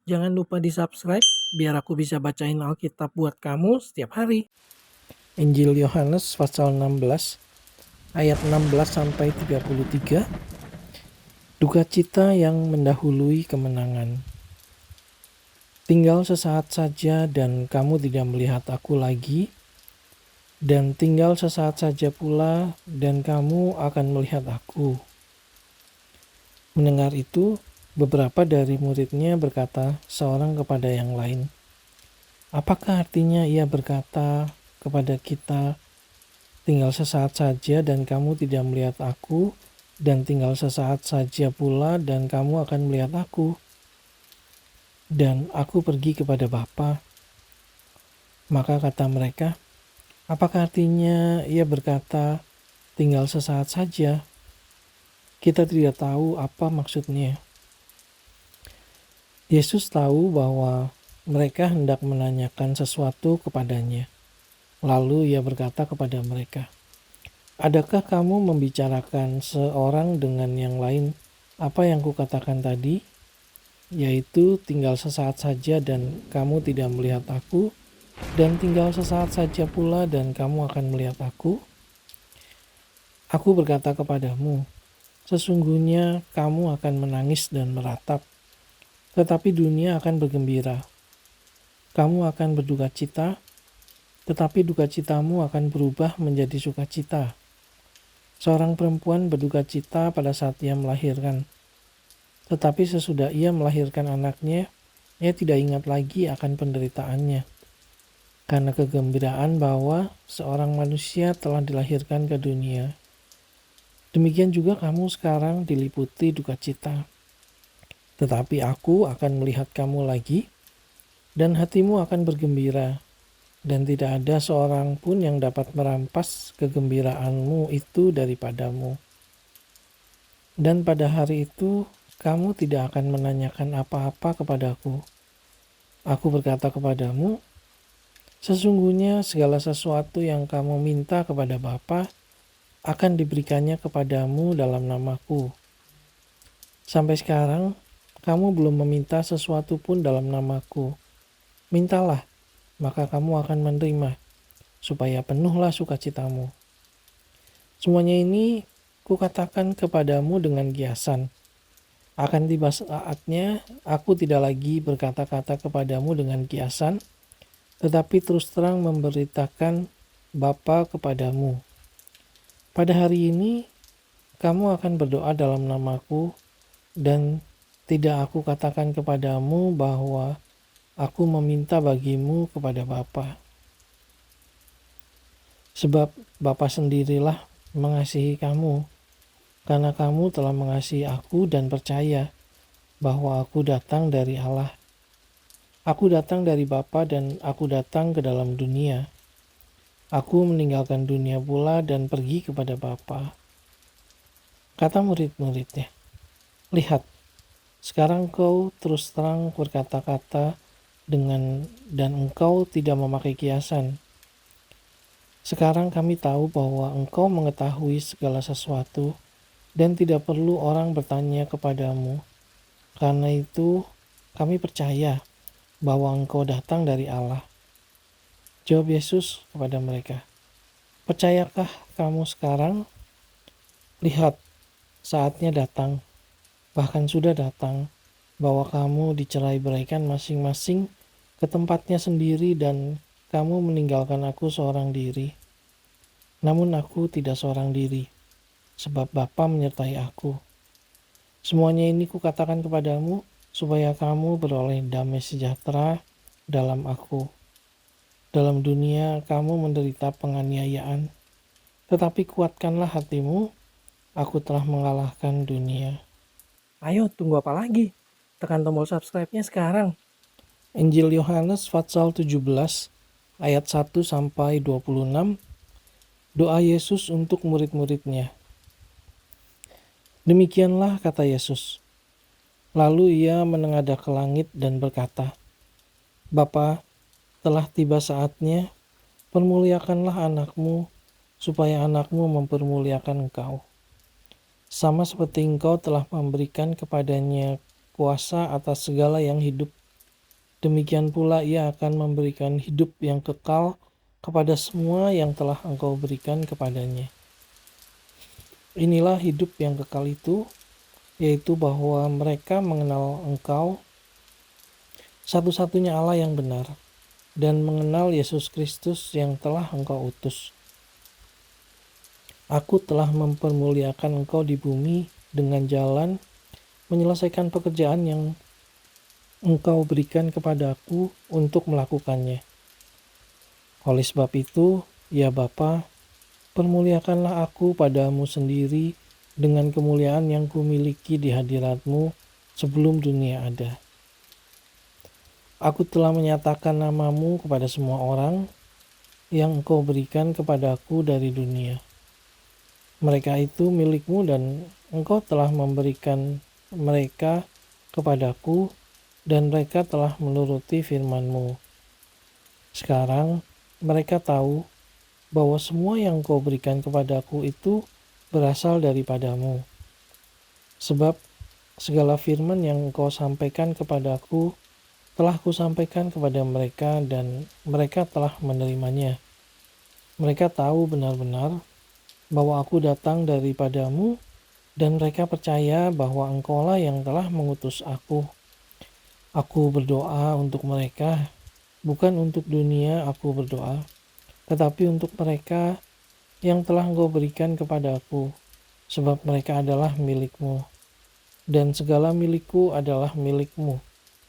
Jangan lupa di-subscribe biar aku bisa bacain Alkitab buat kamu setiap hari. Injil Yohanes pasal 16 ayat 16 sampai 33. Duka cita yang mendahului kemenangan. Tinggal sesaat saja dan kamu tidak melihat aku lagi, dan tinggal sesaat saja pula dan kamu akan melihat aku. Mendengar itu, beberapa dari muridnya berkata seorang kepada yang lain, "Apakah artinya ia berkata kepada kita, tinggal sesaat saja dan kamu tidak melihat aku, dan tinggal sesaat saja pula dan kamu akan melihat aku, dan aku pergi kepada Bapa?" Maka kata mereka, "Apakah artinya ia berkata, tinggal sesaat saja? Kita tidak tahu apa maksudnya." Yesus tahu bahwa mereka hendak menanyakan sesuatu kepadanya. Lalu ia berkata kepada mereka, "Adakah kamu membicarakan seorang dengan yang lain apa yang kukatakan tadi? Yaitu tinggal sesaat saja dan kamu tidak melihat aku, dan tinggal sesaat saja pula dan kamu akan melihat aku? Aku berkata kepadamu, sesungguhnya kamu akan menangis dan meratap, tetapi dunia akan bergembira. Kamu akan berduka cita, tetapi duka citamu akan berubah menjadi sukacita. Seorang perempuan berduka cita pada saat ia melahirkan, tetapi sesudah ia melahirkan anaknya, ia tidak ingat lagi akan penderitaannya, karena kegembiraan bahwa seorang manusia telah dilahirkan ke dunia. Demikian juga kamu sekarang diliputi duka cita. Tetapi aku akan melihat kamu lagi, dan hatimu akan bergembira, dan tidak ada seorang pun yang dapat merampas kegembiraanmu itu daripadamu. Dan pada hari itu, kamu tidak akan menanyakan apa-apa kepadaku. Aku berkata kepadamu, sesungguhnya segala sesuatu yang kamu minta kepada Bapa akan diberikannya kepadamu dalam namaku. Sampai sekarang, kamu belum meminta sesuatu pun dalam namaku. Mintalah, maka kamu akan menerima, supaya penuhlah sukacitamu. Semuanya ini kukatakan kepadamu dengan kiasan. Akan tiba saatnya aku tidak lagi berkata-kata kepadamu dengan kiasan, tetapi terus terang memberitakan Bapa kepadamu. Pada hari ini, kamu akan berdoa dalam namaku, dan tidak aku katakan kepadamu bahwa aku meminta bagimu kepada Bapa. Sebab Bapa sendirilah mengasihi kamu, karena kamu telah mengasihi aku dan percaya bahwa aku datang dari Allah. Aku datang dari Bapa dan aku datang ke dalam dunia. Aku meninggalkan dunia pula dan pergi kepada Bapa. Kata murid-muridnya, "Lihat, sekarang engkau terus terang berkata-kata dan engkau tidak memakai kiasan. Sekarang kami tahu bahwa engkau mengetahui segala sesuatu dan tidak perlu orang bertanya kepadamu. Karena itu kami percaya bahwa engkau datang dari Allah." Jawab Yesus kepada mereka, "Percayakah kamu sekarang? Lihat, saatnya datang, bahkan sudah datang, bahwa kamu dicerai-beraikan masing-masing ke tempatnya sendiri dan kamu meninggalkan aku seorang diri. Namun aku tidak seorang diri, sebab Bapa menyertai aku. Semuanya ini kukatakan kepadamu, supaya kamu beroleh damai sejahtera dalam aku. Dalam dunia kamu menderita penganiayaan, tetapi kuatkanlah hatimu, aku telah mengalahkan dunia." Ayo, tunggu apa lagi? Tekan tombol subscribe-nya sekarang. Injil Yohanes pasal 17 ayat 1 sampai 26. Doa Yesus untuk murid-muridnya. Demikianlah kata Yesus. Lalu ia menengadah ke langit dan berkata, "Bapa, telah tiba saatnya, permuliakanlah anakmu, supaya anakmu mempermuliakan engkau. Sama seperti engkau telah memberikan kepadanya kuasa atas segala yang hidup, Demikian pula Ia akan memberikan hidup yang kekal kepada semua yang telah Engkau berikan kepadanya. Inilah hidup yang kekal itu, yaitu bahwa mereka mengenal Engkau, satu-satunya Allah yang benar, dan mengenal Yesus Kristus yang telah Engkau utus. Aku telah mempermuliakan Engkau di bumi dengan jalan menyelesaikan pekerjaan yang Engkau berikan kepadaku untuk melakukannya. Oleh sebab itu, ya Bapa, permuliakanlah aku padamu sendiri dengan kemuliaan yang kumiliki di hadirat-Mu sebelum dunia ada. Aku telah menyatakan nama-Mu kepada semua orang yang Engkau berikan kepadaku dari dunia. Mereka itu milik-Mu dan Engkau telah memberikan mereka kepadaku dan mereka telah menuruti firman-Mu. Sekarang mereka tahu bahwa semua yang Kau berikan kepadaku itu berasal daripadamu. Sebab segala firman yang Kau sampaikan kepadaku telah Kusampaikan kepada mereka dan mereka telah menerimanya. Mereka tahu benar-benar bahwa Aku datang daripadamu dan mereka percaya bahwa Engkaulah yang telah mengutus Aku. Aku berdoa untuk mereka, bukan untuk dunia aku berdoa, tetapi untuk mereka yang telah Engkau berikan kepadaku, sebab mereka adalah milik-Mu. Dan segala milikku adalah milik-Mu,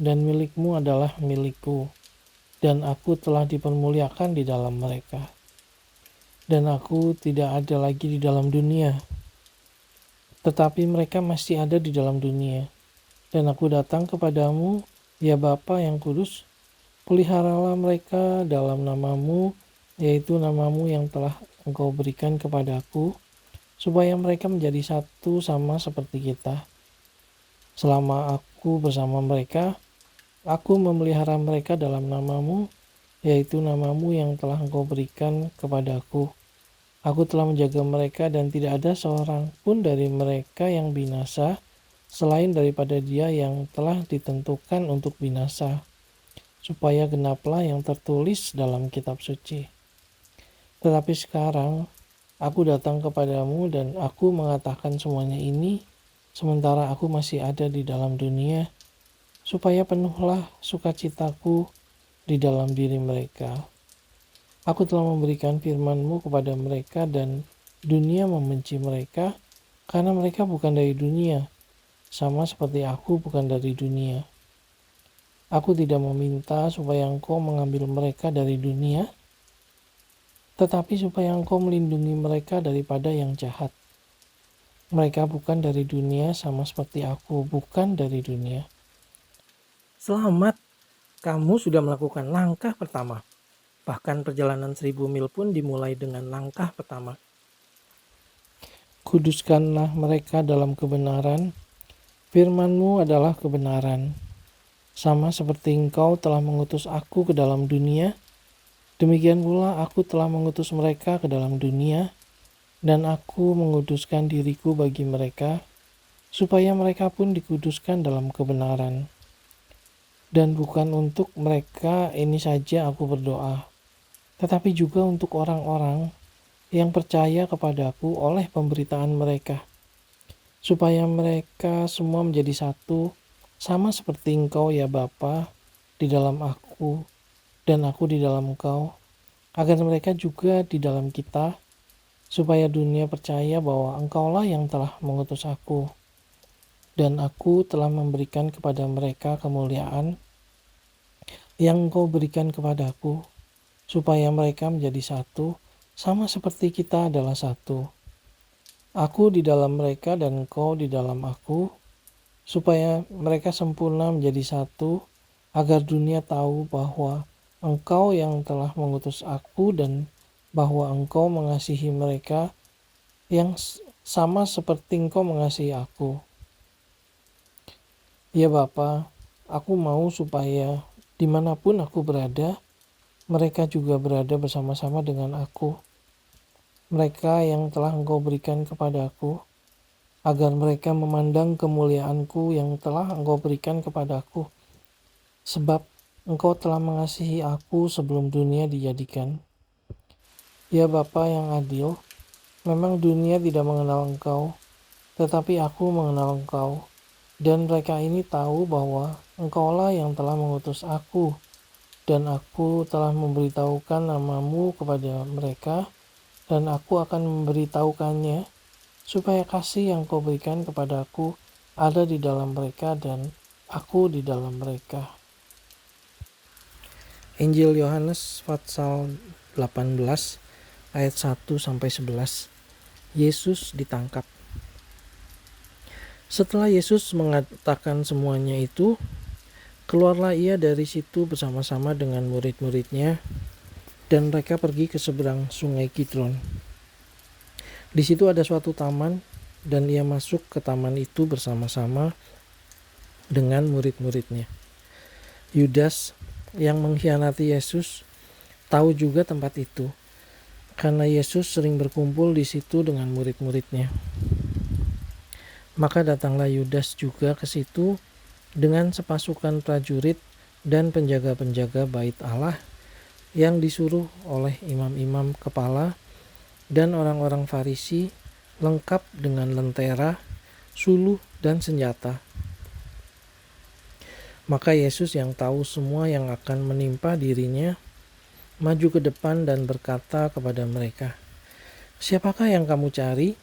dan milik-Mu adalah milikku, dan aku telah dipermuliakan di dalam mereka. Dan aku tidak ada lagi di dalam dunia, tetapi mereka masih ada di dalam dunia. Dan aku datang kepadamu, ya Bapa yang kudus, peliharalah mereka dalam nama-Mu, yaitu nama-Mu yang telah Engkau berikan kepadaku, supaya mereka menjadi satu sama seperti kita. Selama aku bersama mereka, aku memelihara mereka dalam nama-Mu, yaitu nama-Mu yang telah Engkau berikan kepadaku. Aku telah menjaga mereka dan tidak ada seorang pun dari mereka yang binasa, selain daripada dia yang telah ditentukan untuk binasa, supaya genaplah yang tertulis dalam kitab suci. Tetapi sekarang aku datang kepadamu dan aku mengatakan semuanya ini, sementara aku masih ada di dalam dunia, supaya penuhlah sukacitaku di dalam diri mereka. Aku telah memberikan firman-Mu kepada mereka dan dunia membenci mereka, karena mereka bukan dari dunia, sama seperti aku bukan dari dunia. Aku tidak meminta supaya Engkau mengambil mereka dari dunia, tetapi supaya Engkau melindungi mereka daripada yang jahat. Mereka bukan dari dunia sama seperti aku bukan dari dunia. Selamat, kamu sudah melakukan langkah pertama. Bahkan perjalanan 1000 mil pun dimulai dengan langkah pertama. Kuduskanlah mereka dalam kebenaran. Firman-Mu adalah kebenaran. Sama seperti Engkau telah mengutus aku ke dalam dunia, demikian pula aku telah mengutus mereka ke dalam dunia, dan aku menguduskan diriku bagi mereka, supaya mereka pun dikuduskan dalam kebenaran. Dan bukan untuk mereka ini saja aku berdoa, tetapi juga untuk orang-orang yang percaya kepadaku oleh pemberitaan mereka, supaya mereka semua menjadi satu, sama seperti Engkau ya Bapa di dalam aku dan aku di dalam Engkau, agar mereka juga di dalam kita, supaya dunia percaya bahwa Engkaulah yang telah mengutus aku, dan aku telah memberikan kepada mereka kemuliaan yang Engkau berikan kepadaku, supaya mereka menjadi satu, sama seperti kita adalah satu. Aku di dalam mereka dan Engkau di dalam aku, supaya mereka sempurna menjadi satu, agar dunia tahu bahwa Engkau yang telah mengutus aku dan bahwa Engkau mengasihi mereka yang sama seperti Engkau mengasihi aku. Ya Bapa, aku mau supaya dimanapun aku berada, mereka juga berada bersama-sama dengan aku. Mereka yang telah Engkau berikan kepadaku, agar mereka memandang kemuliaan-Ku yang telah Engkau berikan kepadaku. Sebab Engkau telah mengasihi aku sebelum dunia dijadikan. Ya Bapa yang adil, memang dunia tidak mengenal Engkau, tetapi aku mengenal Engkau. Dan mereka ini tahu bahwa Engkaulah yang telah mengutus aku, dan aku telah memberitahukan namamu kepada mereka, dan aku akan memberitahukannya, supaya kasih yang kau berikan kepadaku ada di dalam mereka dan aku di dalam mereka. Injil Yohanes pasal 18 ayat 1-11. Yesus ditangkap. Setelah Yesus mengatakan semuanya itu, keluarlah ia dari situ bersama-sama dengan murid-muridnya, dan mereka pergi ke seberang sungai Kidron. Di situ ada suatu taman, dan ia masuk ke taman itu bersama-sama dengan murid-muridnya. Yudas yang mengkhianati Yesus tahu juga tempat itu, karena Yesus sering berkumpul di situ dengan murid-muridnya. Maka datanglah Yudas juga ke situ dengan sepasukan prajurit dan penjaga-penjaga bait Allah yang disuruh oleh imam-imam kepala dan orang-orang Farisi, lengkap dengan lentera, suluh, dan senjata. Maka Yesus yang tahu semua yang akan menimpa dirinya, maju ke depan dan berkata kepada mereka, "Siapakah yang kamu cari?"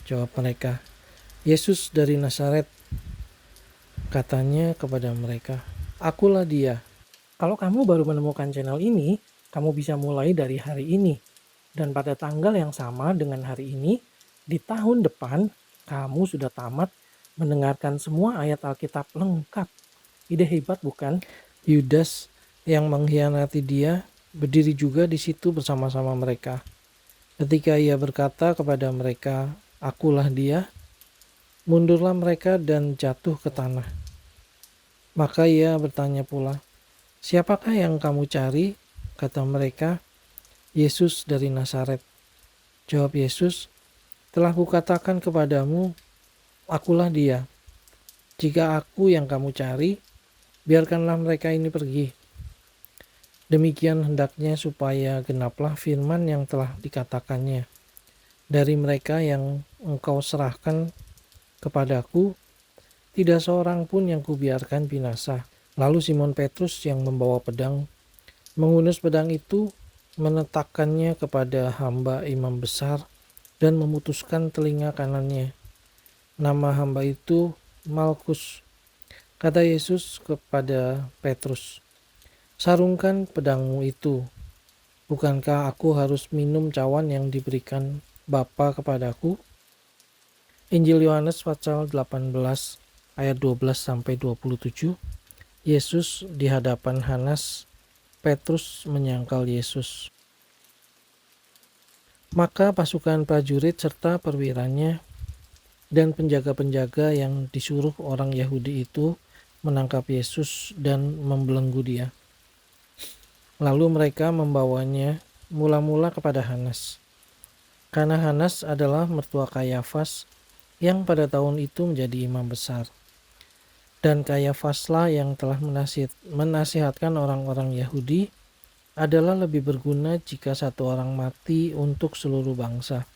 Jawab mereka, "Yesus dari Nazaret." Katanya kepada mereka, "Akulah dia." Kalau kamu baru menemukan channel ini, kamu bisa mulai dari hari ini. Dan pada tanggal yang sama dengan hari ini, di tahun depan, kamu sudah tamat mendengarkan semua ayat Alkitab lengkap. Ide hebat bukan? Yudas yang mengkhianati dia berdiri juga di situ bersama-sama mereka. Ketika ia berkata kepada mereka, "Akulah dia," mundurlah mereka dan jatuh ke tanah. Maka ia bertanya pula, "Siapakah yang kamu cari?" Kata mereka, "Yesus dari Nazaret." Jawab Yesus, "Telah kukatakan kepadamu, akulah dia. Jika aku yang kamu cari, biarkanlah mereka ini pergi." Demikian hendaknya supaya genaplah firman yang telah dikatakannya. Dari mereka yang engkau serahkan kepadaku, tidak seorang pun yang kubiarkan binasa. Lalu Simon Petrus yang membawa pedang, menghunus pedang itu, menetakannya kepada hamba imam besar, dan memutuskan telinga kanannya. Nama hamba itu Malkus. Kata Yesus kepada Petrus, "Sarungkan pedangmu itu. Bukankah aku harus minum cawan yang diberikan Bapa kepadaku?" Injil Yohanes pasal 18 ayat 12-27. Yesus di hadapan Hanas. Petrus menyangkal Yesus. Maka pasukan prajurit serta perwiranya dan penjaga-penjaga yang disuruh orang Yahudi itu menangkap Yesus dan membelenggu dia. Lalu mereka membawanya mula-mula kepada Hanas. Karena Hanas adalah mertua Kayafas yang pada tahun itu menjadi imam besar. Dan Kayafaslah yang telah menasihatkan orang-orang Yahudi adalah lebih berguna jika satu orang mati untuk seluruh bangsa.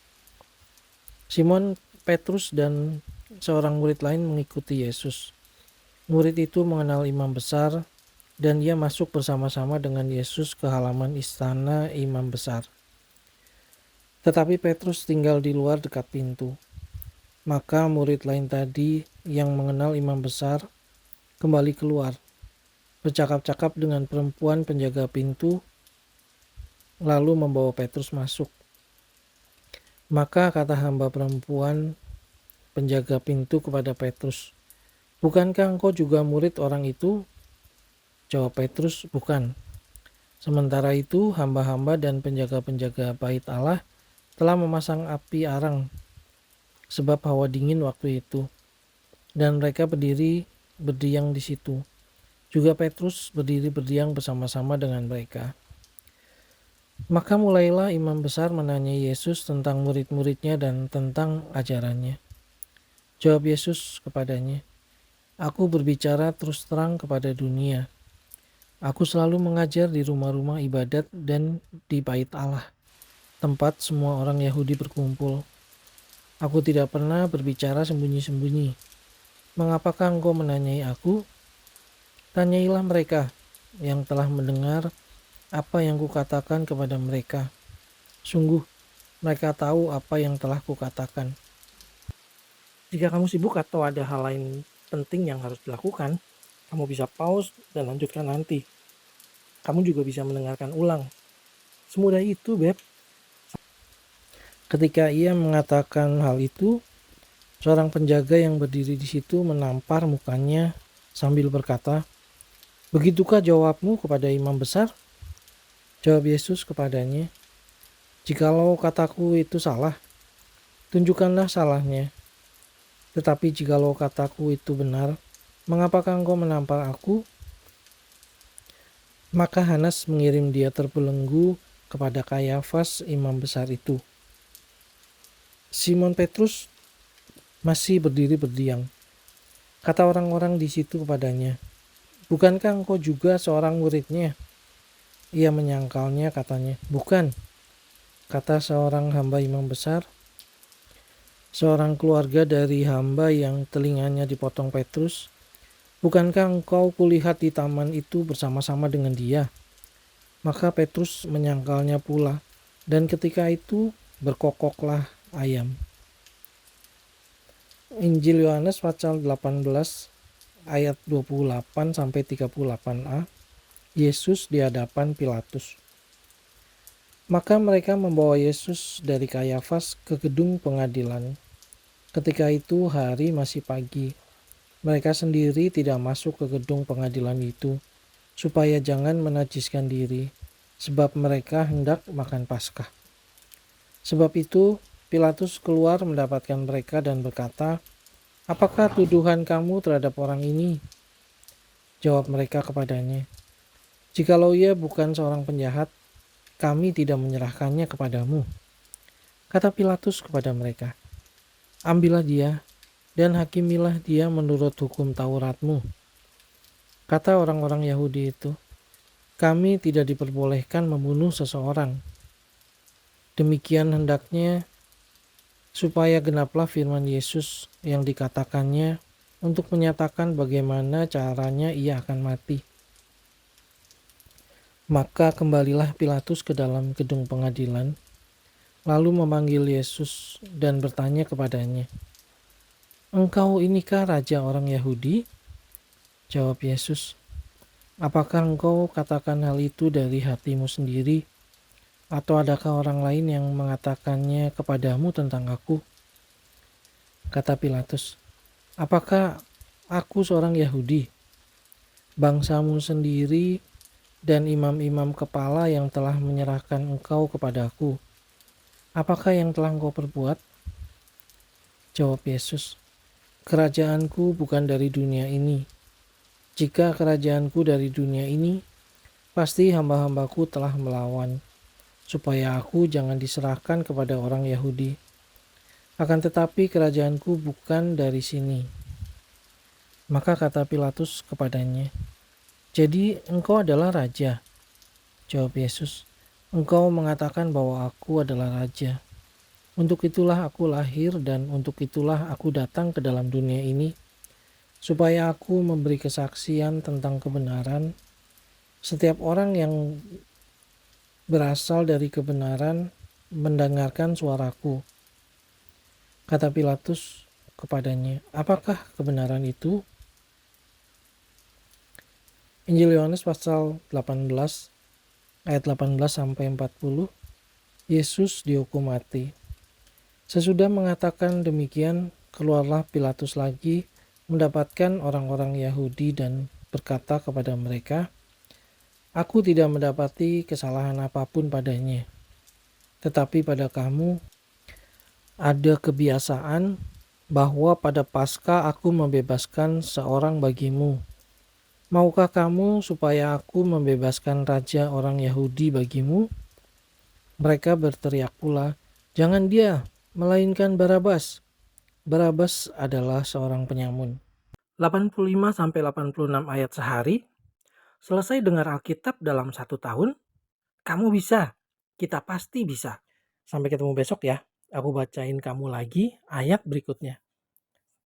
Simon Petrus dan seorang murid lain mengikuti Yesus. Murid itu mengenal imam besar, dan ia masuk bersama-sama dengan Yesus ke halaman istana imam besar. Tetapi Petrus tinggal di luar dekat pintu. Maka murid lain tadi yang mengenal imam besar kembali keluar, bercakap-cakap dengan perempuan penjaga pintu, lalu membawa Petrus masuk. Maka kata hamba perempuan penjaga pintu kepada Petrus, "Bukankah engkau juga murid orang itu?" Jawab Petrus, "Bukan." Sementara itu hamba-hamba dan penjaga-penjaga bait Allah telah memasang api arang, sebab hawa dingin waktu itu, dan mereka berdiam di situ. Juga Petrus berdiri berdiam bersama-sama dengan mereka. Maka mulailah imam besar menanyai Yesus tentang murid-muridnya dan tentang ajarannya. Jawab Yesus kepadanya, "Aku berbicara terus terang kepada dunia. Aku selalu mengajar di rumah-rumah ibadat dan di bait Allah, tempat semua orang Yahudi berkumpul. Aku tidak pernah berbicara sembunyi-sembunyi. Mengapakah engkau menanyai aku? Tanyailah mereka yang telah mendengar apa yang kukatakan kepada mereka. Sungguh, mereka tahu apa yang telah kukatakan. Jika kamu sibuk atau ada hal lain penting yang harus dilakukan, kamu bisa pause dan lanjutkan nanti. Kamu juga bisa mendengarkan ulang. Semudah itu, Beb. Ketika ia mengatakan hal itu, seorang penjaga yang berdiri di situ menampar mukanya sambil berkata, "Begitukah jawabmu kepada imam besar?" Jawab Yesus kepadanya, "Jikalau kataku itu salah, tunjukkanlah salahnya. Tetapi jikalau kataku itu benar, mengapakah engkau menampar aku?" Maka Hanas mengirim dia terbelenggu kepada Kayafas imam besar itu. Simon Petrus masih berdiri berdiam. Kata orang-orang di situ kepadanya, "Bukankah engkau juga seorang muridnya?" Ia menyangkalnya, katanya, "Bukan." Kata seorang hamba imam besar, seorang keluarga dari hamba yang telinganya dipotong Petrus, "Bukankah engkau kulihat di taman itu bersama-sama dengan dia?" Maka Petrus menyangkalnya pula, dan ketika itu berkokoklah ayam. Injil Yohanes pasal 18 ayat 28 sampai 38a. Yesus di hadapan Pilatus. Maka mereka membawa Yesus dari Kayafas ke gedung pengadilan. Ketika itu hari masih pagi. Mereka sendiri tidak masuk ke gedung pengadilan itu, supaya jangan menajiskan diri, sebab mereka hendak makan Paskah. Sebab itu Pilatus keluar mendapatkan mereka dan berkata, "Apakah tuduhan kamu terhadap orang ini?" Jawab mereka kepadanya, "Jikalau ia bukan seorang penjahat, kami tidak menyerahkannya kepadamu." Kata Pilatus kepada mereka, "Ambillah dia dan hakimilah dia menurut hukum Tauratmu." Kata orang-orang Yahudi itu, "Kami tidak diperbolehkan membunuh seseorang." Demikian hendaknya supaya genaplah firman Yesus yang dikatakannya untuk menyatakan bagaimana caranya ia akan mati. Maka kembalilah Pilatus ke dalam gedung pengadilan, lalu memanggil Yesus dan bertanya kepadanya, "Engkau inikah raja orang Yahudi?" Jawab Yesus, "Apakah engkau katakan hal itu dari hatimu sendiri, atau adakah orang lain yang mengatakannya kepadamu tentang aku?" Kata Pilatus, "Apakah aku seorang Yahudi? Bangsamu sendiri dan imam-imam kepala yang telah menyerahkan engkau kepadaku. Apakah yang telah engkau perbuat?" Jawab Yesus, "Kerajaanku bukan dari dunia ini. Jika kerajaanku dari dunia ini, pasti hamba-hambaku telah melawan, supaya aku jangan diserahkan kepada orang Yahudi. Akan tetapi kerajaanku bukan dari sini." Maka kata Pilatus kepadanya, "Jadi engkau adalah raja?" Jawab Yesus, "Engkau mengatakan bahwa aku adalah raja. Untuk itulah aku lahir dan untuk itulah aku datang ke dalam dunia ini, supaya aku memberi kesaksian tentang kebenaran. Setiap orang yang berasal dari kebenaran mendengarkan suaraku." Kata Pilatus kepadanya, "Apakah kebenaran itu?" Injil Yohanes pasal 18 ayat 18 sampai 40. Yesus dihukum mati. Sesudah mengatakan demikian, keluarlah Pilatus lagi mendapatkan orang-orang Yahudi dan berkata kepada mereka, "Aku tidak mendapati kesalahan apapun padanya. Tetapi pada kamu ada kebiasaan bahwa pada Paskah aku membebaskan seorang bagimu. Maukah kamu supaya aku membebaskan raja orang Yahudi bagimu?" Mereka berteriak pula, "Jangan dia, melainkan Barabas." Barabas adalah seorang penyamun. 85-86 ayat sehari. Selesai dengar Alkitab dalam 1 tahun? Kamu bisa. Kita pasti bisa. Sampai ketemu besok ya. Aku bacain kamu lagi ayat berikutnya.